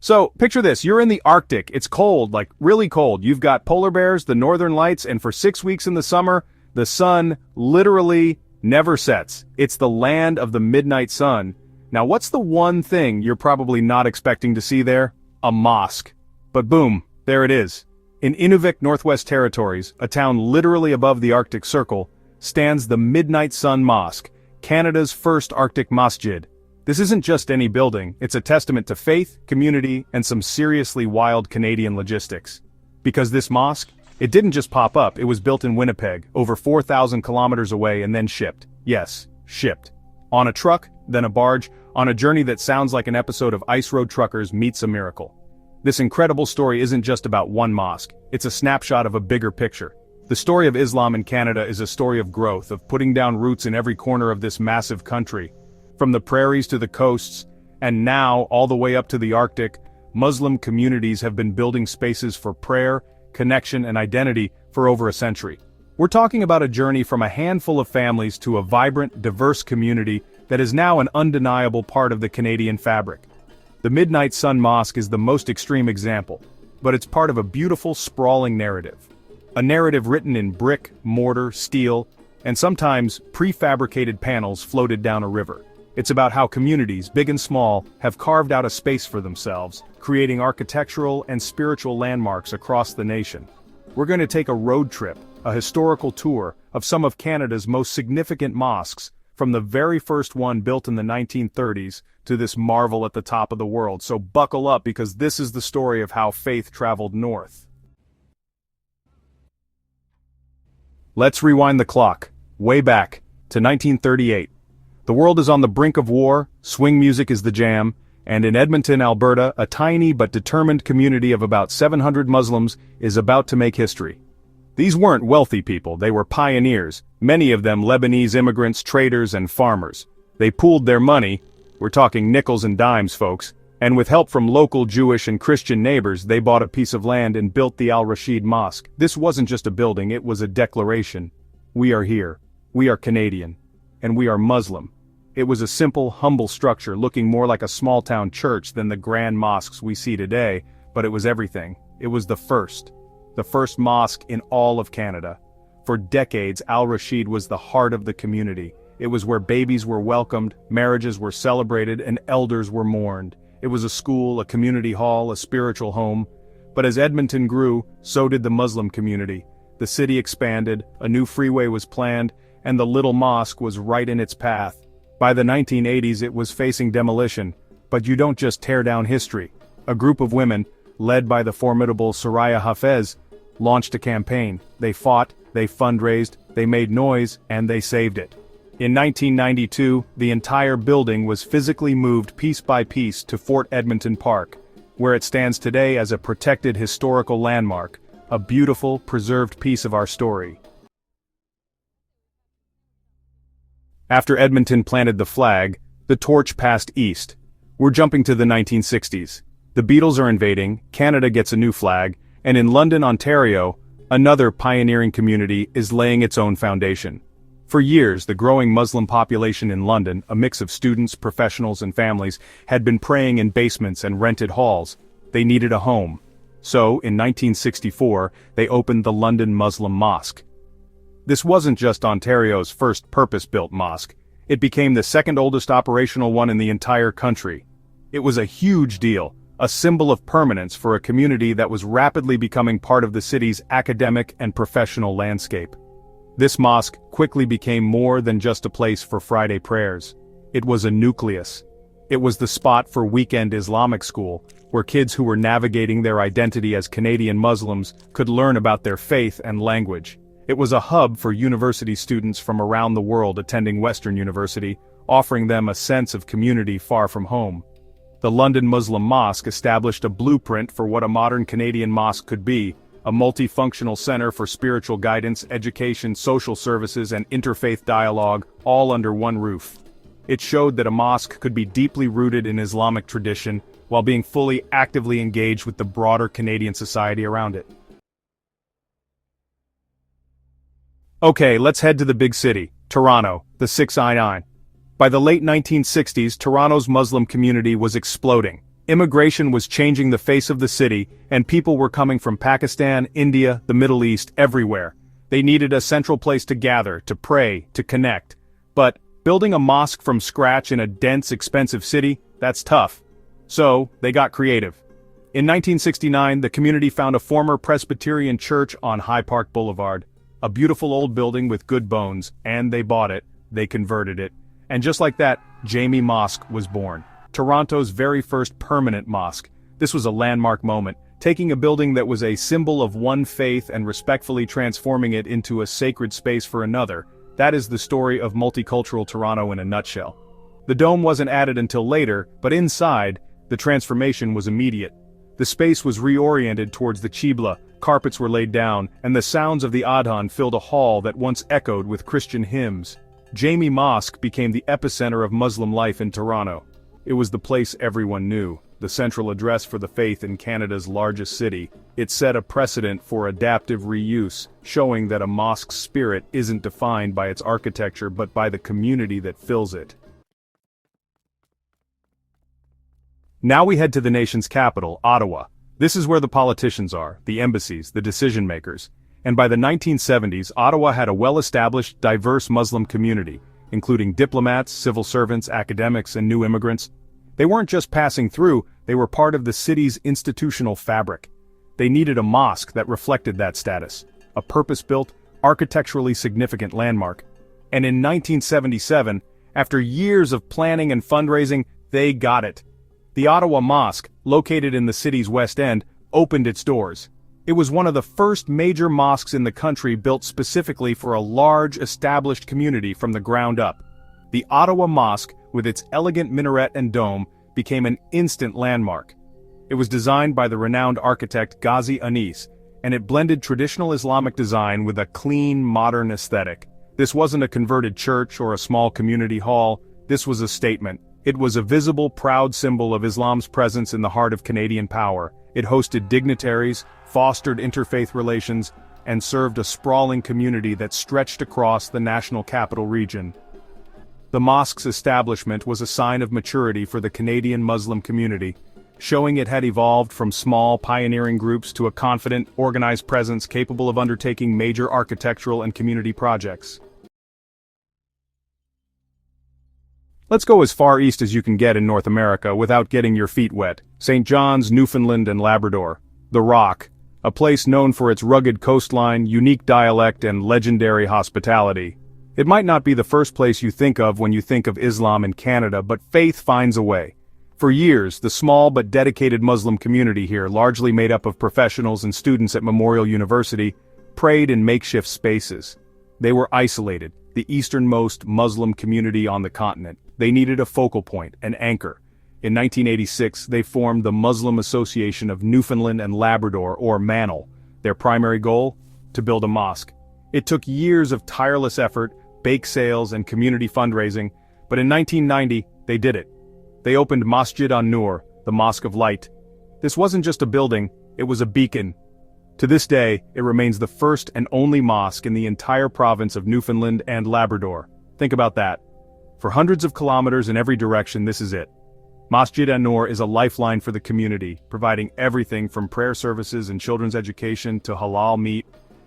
So, picture this, you're in the Arctic, it's cold, like really cold. You've got polar bears, the northern lights, and for 6 weeks in the summer, the sun literally never sets. It's the land of the midnight sun. Now what's the one thing you're probably not expecting to see there? A mosque. But boom, there it is. In Inuvik, Northwest Territories, a town literally above the Arctic Circle, stands the Midnight Sun Mosque, Canada's first Arctic masjid. This isn't just any building, it's a testament to faith, community, and some seriously wild Canadian logistics. Because this mosque, it didn't just pop up, it was built in Winnipeg, over 4,000 kilometers away and then shipped. Yes, shipped. On a truck, then a barge, on a journey that sounds like an episode of Ice Road Truckers meets a miracle. This incredible story isn't just about one mosque, it's a snapshot of a bigger picture. The story of Islam in Canada is a story of growth, of putting down roots in every corner of this massive country. From the prairies to the coasts, and now all the way up to the Arctic, Muslim communities have been building spaces for prayer, connection, and identity for over a century. We're talking about a journey from a handful of families to a vibrant, diverse community that is now an undeniable part of the Canadian fabric. The Midnight Sun Mosque is the most extreme example, but it's part of a beautiful, sprawling narrative. A narrative written in brick, mortar, steel, and sometimes prefabricated panels floated down a river. It's about how communities, big and small, have carved out a space for themselves, creating architectural and spiritual landmarks across the nation. We're going to take a road trip, a historical tour, of some of Canada's most significant mosques, from the very first one built in the 1930s to this marvel at the top of the world. So buckle up, because this is the story of how faith traveled north. Let's rewind the clock, way back, to 1938. The world is on the brink of war, swing music is the jam, and in Edmonton, Alberta, a tiny but determined community of about 700 Muslims is about to make history. These weren't wealthy people, they were pioneers, many of them Lebanese immigrants, traders, and farmers. They pooled their money, we're talking nickels and dimes, folks, and with help from local Jewish and Christian neighbors, they bought a piece of land and built the Al-Rashid Mosque. This wasn't just a building, it was a declaration. We are here. We are Canadian. And we are Muslim. It was a simple, humble structure looking more like a small-town church than the grand mosques we see today, but it was everything. It was the first mosque in all of Canada. For decades, Al-Rashid was the heart of the community. It was where babies were welcomed, marriages were celebrated, and elders were mourned. It was a school, a community hall, a spiritual home. But as Edmonton grew, so did the Muslim community. The city expanded, a new freeway was planned, and the little mosque was right in its path. By the 1980s it was facing demolition, but you don't just tear down history. A group of women, led by the formidable Soraya Hafez, launched a campaign. They fought, they fundraised, they made noise, and they saved it. In 1992, the entire building was physically moved piece by piece to Fort Edmonton Park, where it stands today as a protected historical landmark, a beautiful, preserved piece of our story. After Edmonton planted the flag, the torch passed east. We're jumping to the 1960s. The Beatles are invading, Canada gets a new flag, and in London, Ontario, another pioneering community is laying its own foundation. For years, the growing Muslim population in London, a mix of students, professionals, and families, had been praying in basements and rented halls. They needed a home. So, in 1964, they opened the London Muslim Mosque. This wasn't just Ontario's first purpose-built mosque. It became the second oldest operational one in the entire country. It was a huge deal, a symbol of permanence for a community that was rapidly becoming part of the city's academic and professional landscape. This mosque quickly became more than just a place for Friday prayers. It was a nucleus. It was the spot for weekend Islamic school, where kids who were navigating their identity as Canadian Muslims could learn about their faith and language. It was a hub for university students from around the world attending Western University, offering them a sense of community far from home. The London Muslim Mosque established a blueprint for what a modern Canadian mosque could be, a multifunctional center for spiritual guidance, education, social services, and interfaith dialogue, all under one roof. It showed that a mosque could be deeply rooted in Islamic tradition, while being fully actively engaged with the broader Canadian society around it. Okay, let's head to the big city, Toronto, the 6ix9ine. By the late 1960s, Toronto's Muslim community was exploding. Immigration was changing the face of the city, and people were coming from Pakistan, India, the Middle East, everywhere. They needed a central place to gather, to pray, to connect. But building a mosque from scratch in a dense, expensive city, that's tough. So, they got creative. In 1969, the community found a former Presbyterian church on High Park Boulevard. A beautiful old building with good bones, and they bought it, they converted it. And just like that, Jamie Mosque was born. Toronto's very first permanent mosque. This was a landmark moment, taking a building that was a symbol of one faith and respectfully transforming it into a sacred space for another. That is the story of multicultural Toronto in a nutshell. The dome wasn't added until later, but inside, the transformation was immediate. The space was reoriented towards the Qibla, carpets were laid down, and the sounds of the adhan filled a hall that once echoed with Christian hymns. Jamie Mosque became the epicenter of Muslim life in Toronto. It was the place everyone knew, the central address for the faith in Canada's largest city. It set a precedent for adaptive reuse, showing that a mosque's spirit isn't defined by its architecture but by the community that fills it. Now we head to the nation's capital, Ottawa. This is where the politicians are, the embassies, the decision-makers. And by the 1970s, Ottawa had a well-established, diverse Muslim community, including diplomats, civil servants, academics, and new immigrants. They weren't just passing through, they were part of the city's institutional fabric. They needed a mosque that reflected that status, a purpose-built, architecturally significant landmark. And in 1977, after years of planning and fundraising, they got it. The Ottawa Mosque, located in the city's West End, opened its doors. It was one of the first major mosques in the country built specifically for a large, established community from the ground up. The Ottawa Mosque, with its elegant minaret and dome, became an instant landmark. It was designed by the renowned architect Ghazi Anis, and it blended traditional Islamic design with a clean, modern aesthetic. This wasn't a converted church or a small community hall, this was a statement. It was a visible, proud symbol of Islam's presence in the heart of Canadian power. It hosted dignitaries, fostered interfaith relations, and served a sprawling community that stretched across the national capital region. The mosque's establishment was a sign of maturity for the Canadian Muslim community, showing it had evolved from small, pioneering groups to a confident, organized presence capable of undertaking major architectural and community projects. Let's go as far east as you can get in North America without getting your feet wet. St. John's, Newfoundland and Labrador. The Rock, a place known for its rugged coastline, unique dialect and legendary hospitality. It might not be the first place you think of when you think of Islam in Canada, but faith finds a way. For years, the small but dedicated Muslim community here, largely made up of professionals and students at Memorial University, prayed in makeshift spaces. They were isolated, the easternmost Muslim community on the continent. They needed a focal point, an anchor. In 1986, they formed the Muslim Association of Newfoundland and Labrador, or MANL. Their primary goal? To build a mosque. It took years of tireless effort, bake sales and community fundraising, but in 1990, they did it. They opened Masjid an-Nur, the Mosque of Light. This wasn't just a building, it was a beacon. To this day, it remains the first and only mosque in the entire province of Newfoundland and Labrador. Think about that. For hundreds of kilometers in every direction, this is it. Masjid an-Nur is a lifeline for the community, providing everything from prayer services and children's education to halal meat,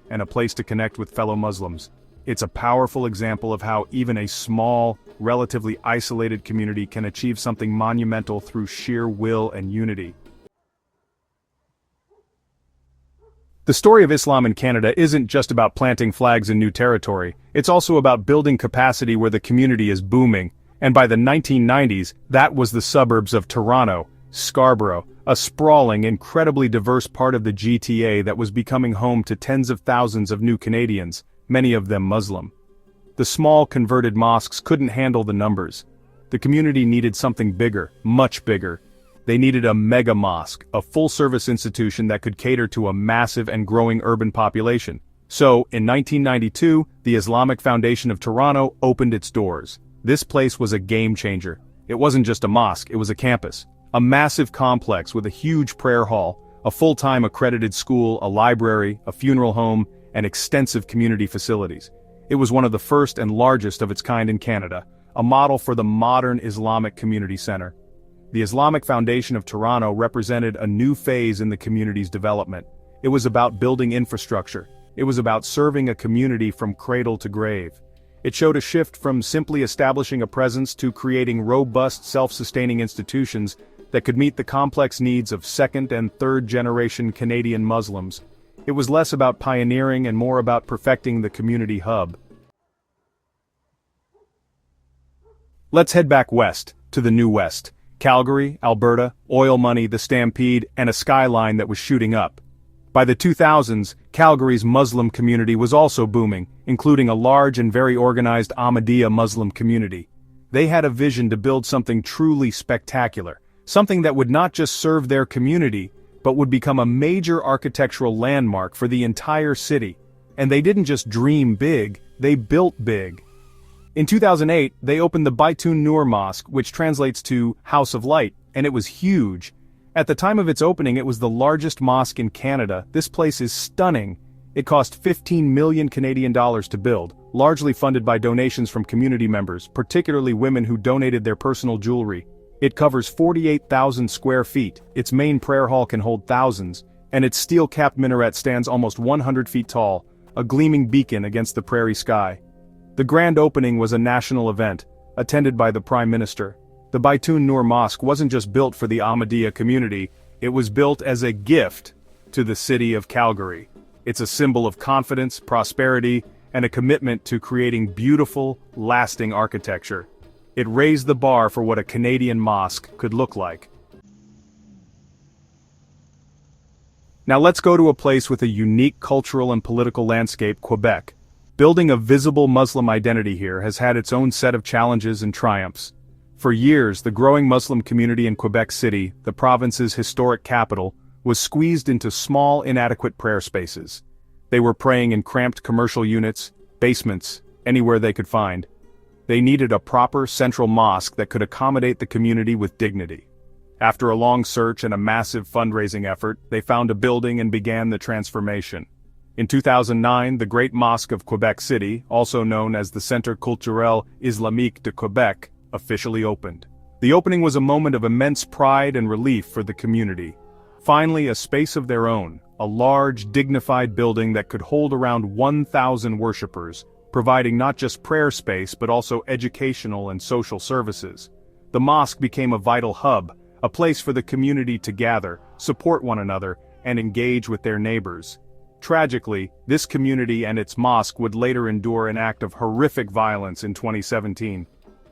and a place to connect with fellow Muslims. It's a powerful example of how even a small, relatively isolated community can achieve something monumental through sheer will and unity. The story of Islam in Canada isn't just about planting flags in new territory, it's also about building capacity where the community is booming, and by the 1990s, that was the suburbs of Toronto, Scarborough, a sprawling, incredibly diverse part of the GTA that was becoming home to tens of thousands of new Canadians, many of them Muslim. The small converted mosques couldn't handle the numbers. The community needed something bigger, much bigger. They needed a mega mosque, a full-service institution that could cater to a massive and growing urban population. So, in 1992, the Islamic Foundation of Toronto opened its doors. This place was a game-changer. It wasn't just a mosque, it was a campus. A massive complex with a huge prayer hall, a full-time accredited school, a library, a funeral home, and extensive community facilities. It was one of the first and largest of its kind in Canada, a model for the modern Islamic community center. The Islamic Foundation of Toronto represented a new phase in the community's development. It was about building infrastructure. It was about serving a community from cradle to grave. It showed a shift from simply establishing a presence to creating robust, self-sustaining institutions that could meet the complex needs of second- and third-generation Canadian Muslims. It was less about pioneering and more about perfecting the community hub. Let's head back west, to the New West. Calgary, Alberta, oil money, the Stampede, and a skyline that was shooting up. By the 2000s, Calgary's Muslim community was also booming, including a large and very organized Ahmadiyya Muslim community. They had a vision to build something truly spectacular, something that would not just serve their community, but would become a major architectural landmark for the entire city. And they didn't just dream big, they built big. In 2008, they opened the Baitun Nur Mosque, which translates to House of Light, and it was huge. At the time of its opening, it was the largest mosque in Canada. This place is stunning. It cost 15 million Canadian dollars to build, largely funded by donations from community members, particularly women who donated their personal jewelry. It covers 48,000 square feet, its main prayer hall can hold thousands, and its steel-capped minaret stands almost 100 feet tall, a gleaming beacon against the prairie sky. The grand opening was a national event, attended by the Prime Minister. The Baitun Nur Mosque wasn't just built for the Ahmadiyya community, it was built as a gift to the city of Calgary. It's a symbol of confidence, prosperity, and a commitment to creating beautiful, lasting architecture. It raised the bar for what a Canadian mosque could look like. Now let's go to a place with a unique cultural and political landscape, Quebec. Building a visible Muslim identity here has had its own set of challenges and triumphs. For years, the growing Muslim community in Quebec City, the province's historic capital, was squeezed into small, inadequate prayer spaces. They were praying in cramped commercial units, basements, anywhere they could find. They needed a proper central mosque that could accommodate the community with dignity. After a long search and a massive fundraising effort, they found a building and began the transformation. In 2009, the Great Mosque of Quebec City, also known as the Centre Culturel Islamique de Quebec, officially opened. The opening was a moment of immense pride and relief for the community. Finally, a space of their own, a large, dignified building that could hold around 1,000 worshippers, providing not just prayer space but also educational and social services. The mosque became a vital hub, a place for the community to gather, support one another, and engage with their neighbors. Tragically, this community and its mosque would later endure an act of horrific violence in 2017.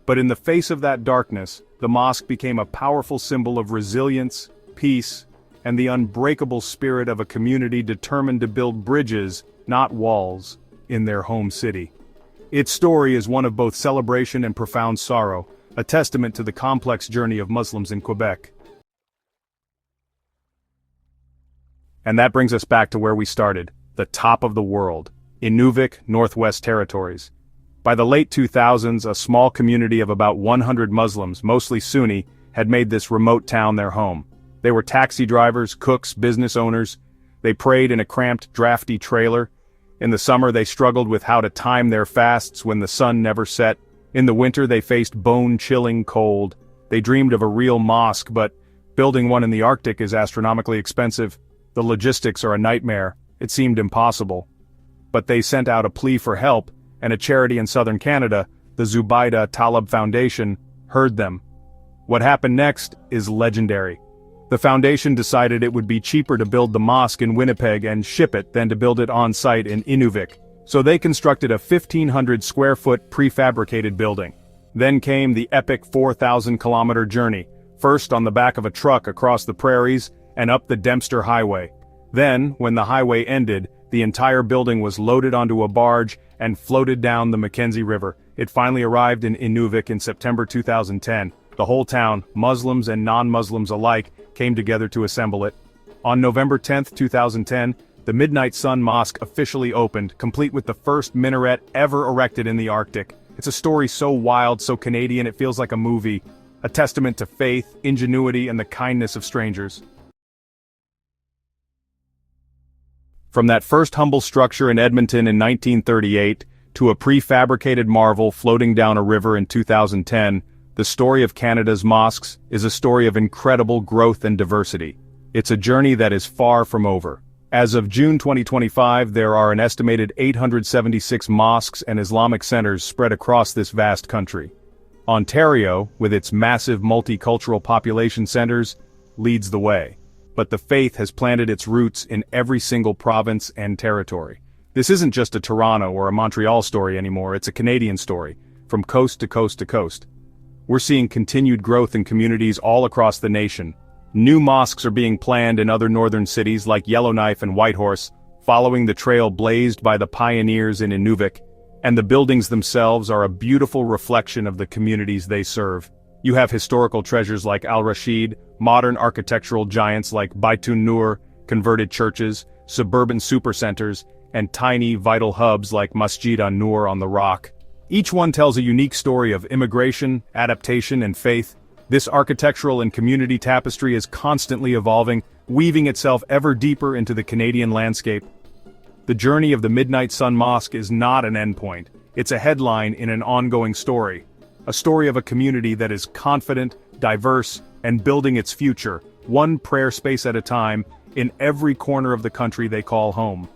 But in the face of that darkness, the mosque became a powerful symbol of resilience, peace, and the unbreakable spirit of a community determined to build bridges, not walls, in their home city. Its story is one of both celebration and profound sorrow, a testament to the complex journey of Muslims in Quebec. And that brings us back to where we started, the top of the world, Inuvik, Northwest Territories. By the late 2000s, a small community of about 100 Muslims, mostly Sunni, had made this remote town their home. They were taxi drivers, cooks, business owners. They prayed in a cramped, drafty trailer. In the summer, they struggled with how to time their fasts when the sun never set. In the winter, they faced bone-chilling cold. They dreamed of a real mosque, but building one in the Arctic is astronomically expensive. The logistics are a nightmare. It seemed impossible. But they sent out a plea for help, and a charity in southern Canada, the Zubaydah Talib Foundation, heard them. What happened next is legendary. The foundation decided it would be cheaper to build the mosque in Winnipeg and ship it than to build it on-site in Inuvik. So they constructed a 1,500-square-foot prefabricated building. Then came the epic 4,000-kilometer journey, first on the back of a truck across the prairies and up the Dempster Highway. Then, when the highway ended, the entire building was loaded onto a barge and floated down the Mackenzie River. It finally arrived in Inuvik in September 2010. The whole town, Muslims and non-Muslims alike, came together to assemble it. On November 10, 2010, the Midnight Sun Mosque officially opened, complete with the first minaret ever erected in the Arctic. It's a story so wild, so Canadian, it feels like a movie. A testament to faith, ingenuity, and the kindness of strangers. From that first humble structure in Edmonton in 1938, to a prefabricated marvel floating down a river in 2010, The story of Canada's mosques is a story of incredible growth and diversity. It's a journey that is far from over. As of June 2025, there are an estimated 876 mosques and Islamic centers spread across this vast country. Ontario, with its massive multicultural population centers, leads the way. But the faith has planted its roots in every single province and territory. This isn't just a Toronto or a Montreal story anymore, it's a Canadian story, from coast to coast to coast. We're seeing continued growth in communities all across the nation. New mosques are being planned in other northern cities like Yellowknife and Whitehorse, following the trail blazed by the pioneers in Inuvik, and the buildings themselves are a beautiful reflection of the communities they serve. You have historical treasures like Al Rashid, modern architectural giants like Baitun Nur, converted churches, suburban supercenters, and tiny, vital hubs like Masjid an-Nur on the Rock. Each one tells a unique story of immigration, adaptation, and faith. This architectural and community tapestry is constantly evolving, weaving itself ever deeper into the Canadian landscape. The journey of the Midnight Sun Mosque is not an endpoint, it's a headline in an ongoing story. A story of a community that is confident, diverse, and building its future, one prayer space at a time, in every corner of the country they call home.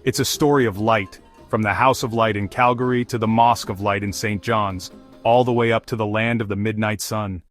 It's a story of light, from the House of Light in Calgary to the Mosque of Light in St. John's, all the way up to the land of the Midnight Sun.